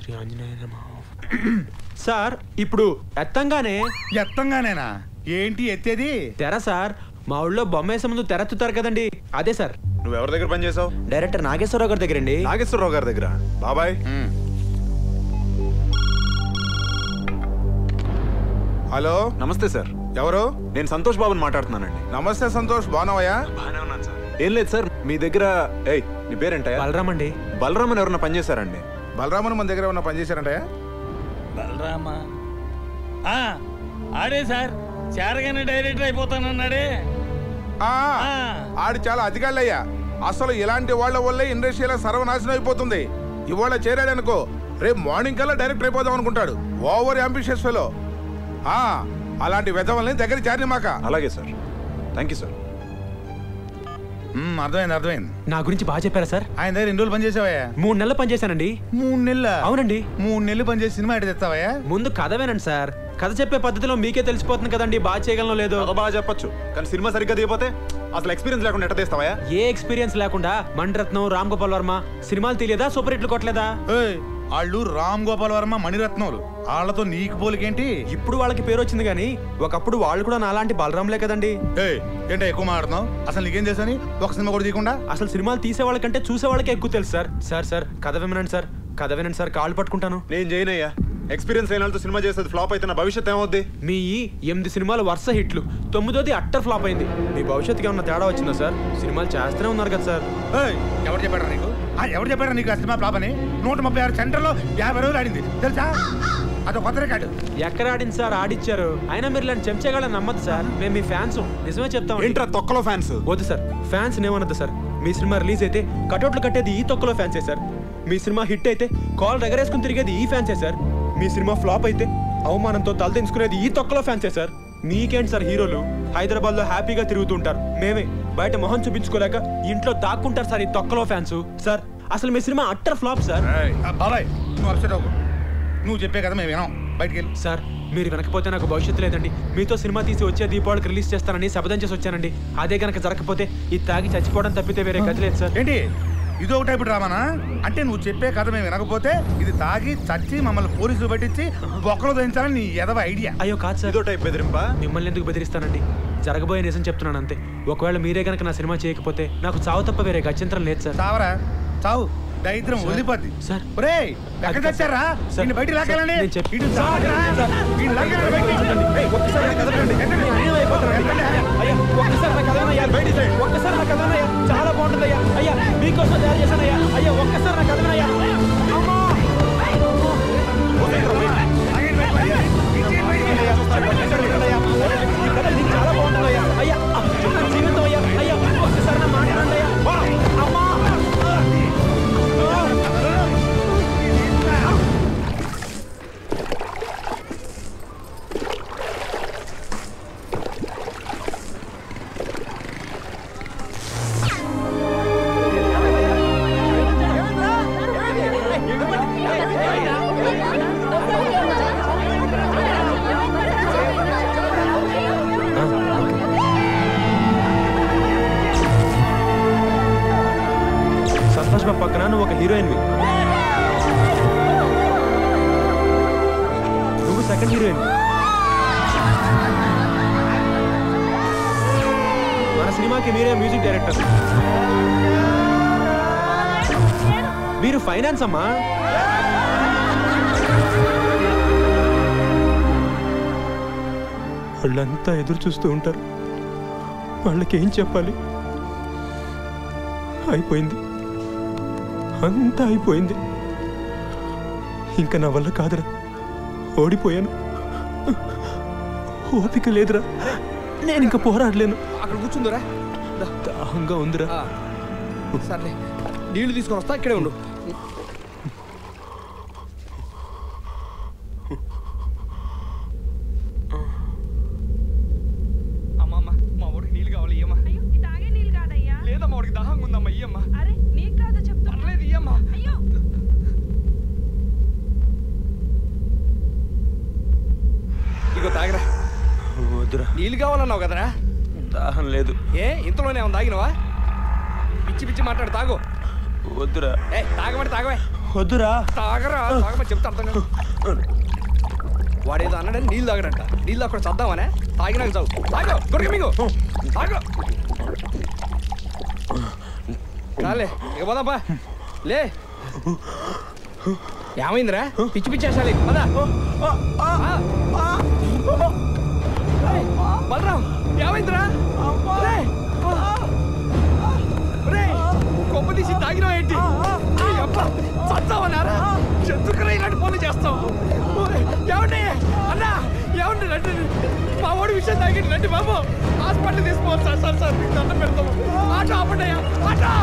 శ్రీ ఆంజనేయ నమః. సార్ ఇప్పుడు ఎత్తంగానేనా ఏంటి ఎత్తేది? తెర సార్. మా ఊళ్ళో బొమ్మ వేసే ముందు తెరెత్తుతారు కదండి, అదే సార్. నువ్వు ఎవరి దగ్గర పని చేసావు? డైరెక్టర్ నాగేశ్వరరావు గారి దగ్గర అండి. నాగేశ్వరరావు గారి దగ్గర. బాబాయ్. హలో, నమస్తే సార్. ఎవరు? నేను సంతోష్ బాబుని మాట్లాడుతున్నానండి. నమస్తే సంతోష్, బాగున్నావయ్యా? బాగానే ఉన్నాను సార్. ఏం లేదు సార్, మీ దగ్గర నీ పేరేంటయ్యా? బలరామ్ అండి. బలరామన్ ఎవరన్నా పని చేశారండి? బలరామన్ మన దగ్గర ఏమన్నా పనిచేశారంటయ్యా? బలరామా ఆడే సార్, చేరగానే డైరెక్టర్ అయిపోతానన్నాడే. ఆడు చాలా అధికారులయ్యా. అసలు ఇలాంటి వాళ్ళ వల్లే ఇండస్ట్రీలో సర్వనాశనం అయిపోతుంది. ఇవాళ చేరాడనుకో, రేపు మార్నింగ్ కల్లా డైరెక్టర్ అయిపోదాం అనుకుంటాడు. Over ambitious fellow. అలాంటి వెధవల్ని దగ్గర చేరనిమాక. అలాగే సార్, థ్యాంక్ యూ సార్. అర్థమైంది. నా గురించి బాగా చెప్పారా సార్? ఆయన దగ్గర 2 రోజులు పనిచేసావయ్యా? 3 నెలలు పనిచేశానండి. 3 నెలల? అవునండి. 3 నెలలు పనిచేసి సినిమా ఎటు తెస్తావయ్యా? ముందు కథ వినండి సార్. కథ చెప్పే పద్ధతిలో మీకే తెలిసిపోతుంది కదండి బాగా చేయగలనో లేదో. బాగా చెప్పొచ్చు, కానీ సినిమా సరిగ్గా దిగిపోతే అసలు ఎక్స్పీరియన్స్ లేకుండా ఎట్ట తీస్తావా? ఏ ఎక్స్పీరియన్స్ లేకుండా మణిరత్నం, రామ్ గోపాల్ వర్మ సినిమాలు తెలియదా? సూపర్ హిట్లు కొట్టలేదా? వాళ్ళు రామ్ గోపాల్ వర్మ, మణిరత్నములు. వాళ్ళతో నీకు పోలికేంటి? ఇప్పుడు వాళ్ళకి పేరు వచ్చింది కానీ ఒకప్పుడు వాళ్ళు కూడా నాలాంటి బలరాంలే కదండి. ఏంటో ఎక్కువ మాట్లాడుతున్నావు? అసలు నీకేం తెలుసని ఒక సినిమా కూడా తీయకుండా? అసలు సినిమాలు తీసే వాళ్ళకంటే చూసే వాళ్ళకే ఎక్కువ తెలుసు సార్. సార్ కథ వినండి సార్, కథ వినండి సార్, కాళ్ళు పట్టుకుంటాను. నేను చేయనయ్యా. ఎక్స్పీరియన్స్ అయిన వాళ్ళతో సినిమా చేసేది ఫ్లాప్ అయితే నా భవిష్యత్ ఏమవుద్ది? మీ 8 సినిమాలు వరుస హిట్లు, 9ది అట్టర్ ఫ్లాప్ అయింది. మీ భవిష్యత్తుకి ఏమన్నా తేడా వచ్చిందా సార్? సినిమాలు చేస్తూనే ఉన్నారు కదా సార్. ఎవరు చెప్పారా నీకు? ఎవరు చెప్పారా నీకు ఆ సినిమా ఫ్లాప్ అని? 136 సెంటర్లో 50 రోజులు ఆడింది తెలుసా? అదో కొత్త రికార్డు. ఎక్కడ ఆడింది సార్? ఆడిచ్చారు. అయినా మీరు ఇలాంటి చెంచగాళ్ళని నమ్మద్దు సార్. మేము మీ ఫ్యాన్స్, నిజమే చెప్తాం. ఏంట్రా తొక్కలో ఫ్యాన్స్? వద్దు సార్, ఫ్యాన్స్ ఏమన్నద్దు సార్. మీ సినిమా రిలీజ్ అయితే కటౌట్లు కట్టేది ఈ తొక్కలో ఫ్యాన్సే సార్. మీ సినిమా హిట్ అయితే కాల్ ఎగరేసుకుని తిరిగేది ఈ ఫ్యాన్సే సార్. మీ సినిమా ఫ్లాప్ అయితే అవమానంతో తలదించుకునేది ఈ తొక్కలో ఫ్యాన్సే సార్. మీకేంటి సార్ హీరోలు హైదరాబాద్ లో హ్యాపీగా తిరుగుతుంటారు, మేమే బయట మొహం చూపించుకోలేక ఇంట్లో దాక్కుంటారు సార్ ఈ తొక్కలో ఫ్యాన్స్. సార్ అసలు మీ సినిమా అట్టర్ ఫ్లాప్ సార్. బాబాయ్ నువ్వు అప్సెట్ అవ్వకు, నువ్వు చెప్పే కదా మేము వినాం. బయటికి వెళ్ళి. సార్ మీరు వెనకపోతే నాకు భవిష్యత్తు లేదండి. మీతో సినిమా తీసి వచ్చే దీపావళికి రిలీజ్ చేస్తానని శపథం చేసి వచ్చానండి. అదే కనుక జరగకపోతే ఇది తాగి చచ్చిపోవడం తప్పితే వేరే గతి లేదు సార్. ఏంటి ఇదో ఒక టైపు డ్రామానా? అంటే నువ్వు చెప్పే కథ మేము వినకపోతే ఇది తాగి చచ్చి మమ్మల్ని పోలీసులు పట్టించి బొక్కలు దించాలని నీ ఎదవ ఐడియా? అయ్యో కాదు సార్. ఇదో టైప్ బెదిరింపా? మిమ్మల్ని ఎందుకు బెదిరిస్తానండి? జరగబోయే నిజం చెప్తున్నాను అంతే. ఒకవేళ మీరే కనుక నా సినిమా చేయకపోతే నాకు చావు తప్ప వేరే గత్యంతరం లేదు సార్. చావరా చావు, దరిద్రం వదిలిపోద్ది సార్. ఒరేయ్ ఎక్కడ తెచ్చారా? నిన్ను బయటికి లాగాలండి. చాలా బాగుంటుందయ్యా. అయ్యా మీకోసం తయారు చేశానయ్యా. అయ్యా ఒక్కసారి నాకు కదలనయ్యా. చాలా బాగుంటుందయ్యా. అయ్యా జీవితం అయ్యా. అయ్యా ఒక్కసారి నా మాట్లాడండి అయ్యా. అమ్మా సంతోష్ బాబు పక్కన నువ్వు ఒక హీరోయిన్వి, నువ్వు సెకండ్ హీరోయిన్. మన సినిమాకి మీరే మ్యూజిక్ డైరెక్టర్, మీరు ఫైనాన్స్ అమ్మా. వాళ్ళంతా ఎదురు చూస్తూ ఉంటారు, వాళ్ళకి ఏం చెప్పాలి? అయిపోయింది, అంతా అయిపోయింది. ఇంకా నా వల్ల కాదురా, ఓడిపోయాను. ఓపిక లేదురా, నేను ఇంకా పోరాడలేను. అక్కడ కూర్చుందిరా, దాహంగా ఉందిరా. సర్లే నీళ్లు తీసుకొని వస్తా, ఇక్కడే ఉండు. అమ్మమ్మ మా ఊరికి నీళ్ళు కావాలి, ఇయ్యమ్మా. తాగే నీళ్ళు కాదయ్యా. లేదమ్మా, వాడికి దాహంగా ఉందమ్మా, ఇయ్యమ్మా. అరే నీకు కాదు చెప్తా. పర్లేదు ఇయ్యమ్మా. అయ్యో ఇగో తాగరా. వద్దురా, నీళ్ళు కావాలన్నావు కదరా. దాహం లేదు. ఏ ఇంతలోనే ఏమన్నా తాగినవా? పిచ్చి పిచ్చి మాట్లాడు, తాగు. వద్దురా. ఏ తాగమంటే తాగవే. వద్దురా. తాగరా తాగమని చెప్తా అర్థం కాదు. వాడేదో అన్నాడని నీళ్ళు తాగడంట. నీళ్ళు అక్కడ చద్దామనే తాగినాక చావు. తాగో దొరికి మీకు తాగో. చాలే ఇక పోదాంపా. లే ఏమైందిరా? పిచ్చి పిచ్చేసాలి పదా. బలరాం ఏమైందిరా? కొమ్మ తీసి తాగినా ఏంటి? చచ్చావన్నారా? ఎందుకురా ఇలాంటి పనులు చేస్తావు? ఏమండి అన్నా ఏమండి రండి. మా వాడి విషయం తాగిండి రండి బాబు. హాస్పిటల్ తీసుకోవాలి సార్. సార్ సార్ మీకు దండం పెడతాము. ఆటో ఆపండియా ఆటో.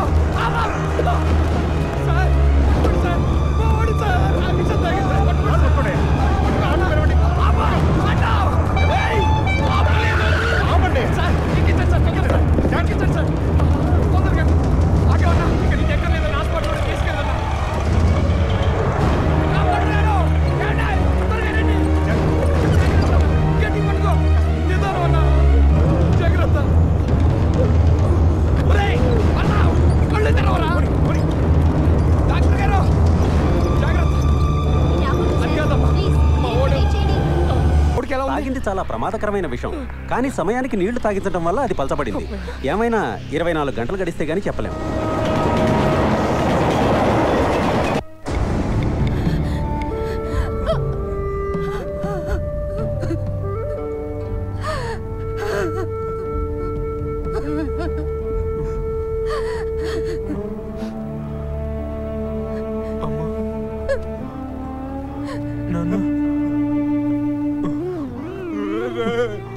సార్ సార్ మా వాడి సార్ ఆ విషయం తాగింది సార్. ఆపండి సార్. ఎక్కించండి సార్ ఎక్కించండి సార్. తొందరగా ఆటో అన్నా ఇక్కడ నీకు ఎక్కడ లేదని హాస్పిటల్ తీసుకెళ్ళన్నా. తాగింది చాలా ప్రమాదకరమైన విషయం, కానీ సమయానికి నీళ్లు తాగించడం వల్ల అది పలచబడింది. ఏమైనా 24 గంటలు గడిస్తే గానీ చెప్పలేము.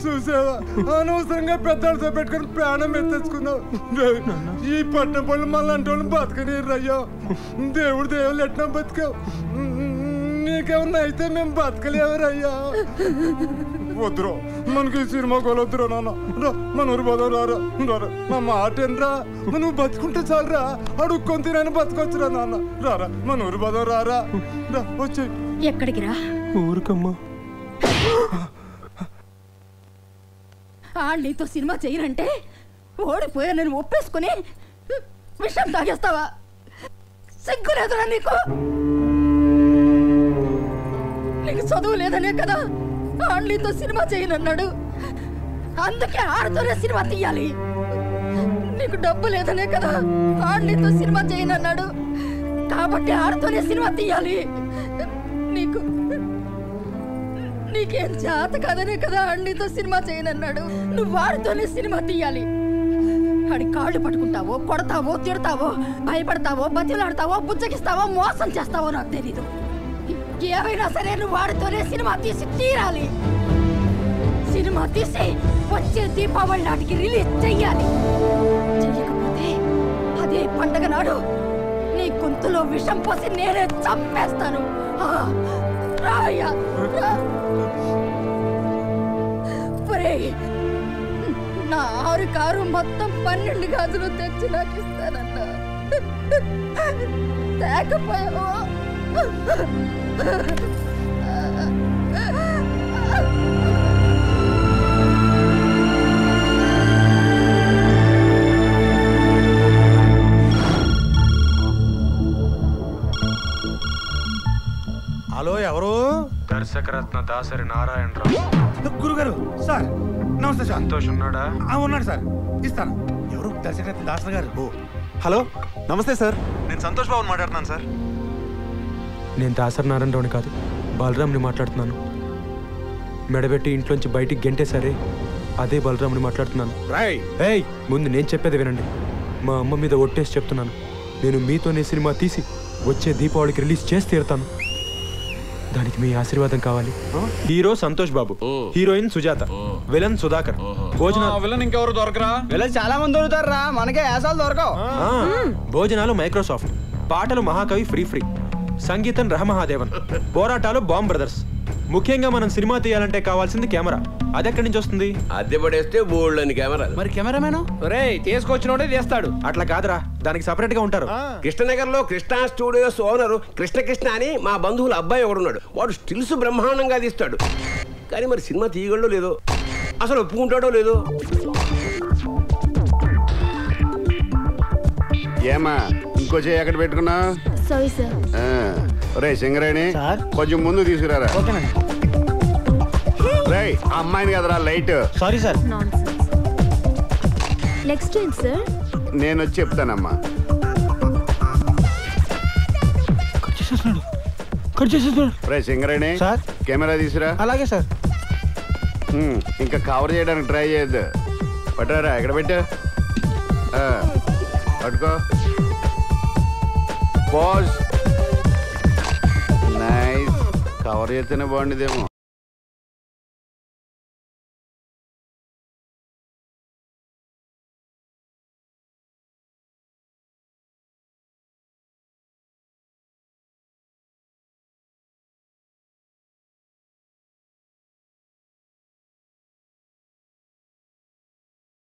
చూసావా అనవసరంగా పెద్దలతో పెట్టుకుని ప్రాణం ఎత్తేసుకున్నావు. ఈ పట్నం పళ్ళు మళ్ళీ అంటే వాళ్ళు బతకనేరు అయ్యా. దేవుడు దేవుళ్ళు ఎట్లా బతికావు. నీకేమన్నా అయితే మేము బతకలేవరయ్యా. వద్దురా మనకి సినిమా కొలొద్దురా నాన్న. రా మన ఊరు పోదాం. రారా రారా నా మాట ఏంట్రా. నువ్వు బతుకుంటే చాలరా. అడుక్కొని తినని బతకొచ్చురా నాన్న. రారా మన ఊరు పోదాం. రారా రా వచ్చి. ఎక్కడికి రా? ఊరికమ్మా. నీతో సినిమా చేయనంటే ఓడిపోయా నేను ఒప్పేసుకుని విషయం తాగేస్తావా? సిగ్గులేదురా నీకు? నీకు చదువు లేదనే కదా నీతో సినిమా చేయనన్నాడు. అందుకే ఆడితోనే సినిమా తీయాలి. నీకు డబ్బు లేదనే కదా నీతో సినిమా చేయనన్నాడు. కాబట్టి ఆడితోనే సినిమా తీయాలి. నీకేం చేత కదనే కదా నీతో సినిమా చేయనన్నాడు. నువ్వు వాడితోనే సినిమా తీయాలి. ఆడి కాళ్ళు పట్టుకుంటావో, కొడతావో, తిడతావో, భయపడతావో, బతిలాడతావో, బుజ్జగిస్తావో, మోసం చేస్తావో నాకు తెలీదు. ఏమైనా సరే నువ్వు వాడితోనే సినిమా తీసి తీరాలి. సినిమా తీసి వచ్చే దీపావళి నాటికి రిలీజ్ చెయ్యాలి. చెయ్యకపోతే అదే పండగ నాడు నీ గొంతులో విషం పోసి నేనే చంపేస్తాను. రాయ్యా. నా 6 కారు మొత్తం 12 గాజులు తెచ్చి నాకు ఇస్తానన్నా. తేకపోయావో హలో ఎవరు? దర్శకరత్న దాసరి నారాయణరావు. గురుగారు సార్ నమస్తే సార్. సంతోష్ ఉన్నాడా? ఉన్నాడు సార్. ఇస్తాను. ఎవరు? దర్శకరత్న దాసరి గారు. హలో నమస్తే సార్, నేను సంతోష్ బాబుని మాట్లాడుతున్నాను సార్. నేను దాసరి నారాయణరావుని కాదు, బలరాంని మాట్లాడుతున్నాను. మెడబెట్టి ఇంట్లోంచి బయటికి గెంటేసరే అదే బలరాంని మాట్లాడుతున్నాను. ఏయ్ ముందు నేను చెప్పేది వినండి. మా అమ్మ మీద ఒట్టేసి చెప్తున్నాను, నేను మీతోనే సినిమా తీసి వచ్చే దీపావళికి రిలీజ్ చేసి తీరుతాను. దానికి మీ ఆశీర్వాదం కావాలి. Hero Santosh Babu, heroine Sujatha, villain Sudhakar. Villain ఇంకెవరు దొరకరా? విలన్ చాలా మంది దొరుకుతారా, మనకే యాసాలు దొరకవు. భోజనాలు మైక్రోసాఫ్ట్, పాటలు మహాకవి ఫ్రీ, సంగీతం రహమహాదేవన్, పోరాటాలు బాంబ్ బ్రదర్స్. ముఖ్యంగా మనం సినిమా తీయాలంటే కావాల్సింది కెమెరా. అది ఎక్కడి నుంచి వస్తుంది? అద్దె పడేస్తే బోల్డ్ అని కెమెరా. మరి కెమెరామెన్ తీసుకొచ్చినోడే చేస్తాడు. అట్లా కాదురా, దానికి సపరేట్ గా ఉంటారు. కృష్ణనగర్ లో కృష్ణ స్టూడియోస్ ఓనరు కృష్ణ అని మా బంధువుల అబ్బాయి ఒకడున్నాడు. వాడు స్టిల్స్ బ్రహ్మాండంగా తీస్తాడు. కానీ మరి సినిమా తీయగలడో లేదో, అసలు ఒప్పుకుంటాడో లేదో. ఏమా ఇంకో చేయి ఎక్కడ పెట్టుకున్నా? Sorry sir. రే సింగరేణి కొంచెం ముందు తీసుకురారా. రే అమ్మాయిని కదరా లైట్. Sorry sir. నెక్స్ట్ ఏంటి సార్? నేను వచ్చి చెప్తానమ్మా. రే సింగరేణి సార్ కెమెరా తీసురా. అలాగే సార్. ఇంకా కవర్ చేయడానికి ట్రై చేయొద్దు. పట్టారా ఎక్కడ పెట్టా పట్టుకో. పాజ్. నైస్. కవర్ చేస్తేనే బాగుండేదేమో.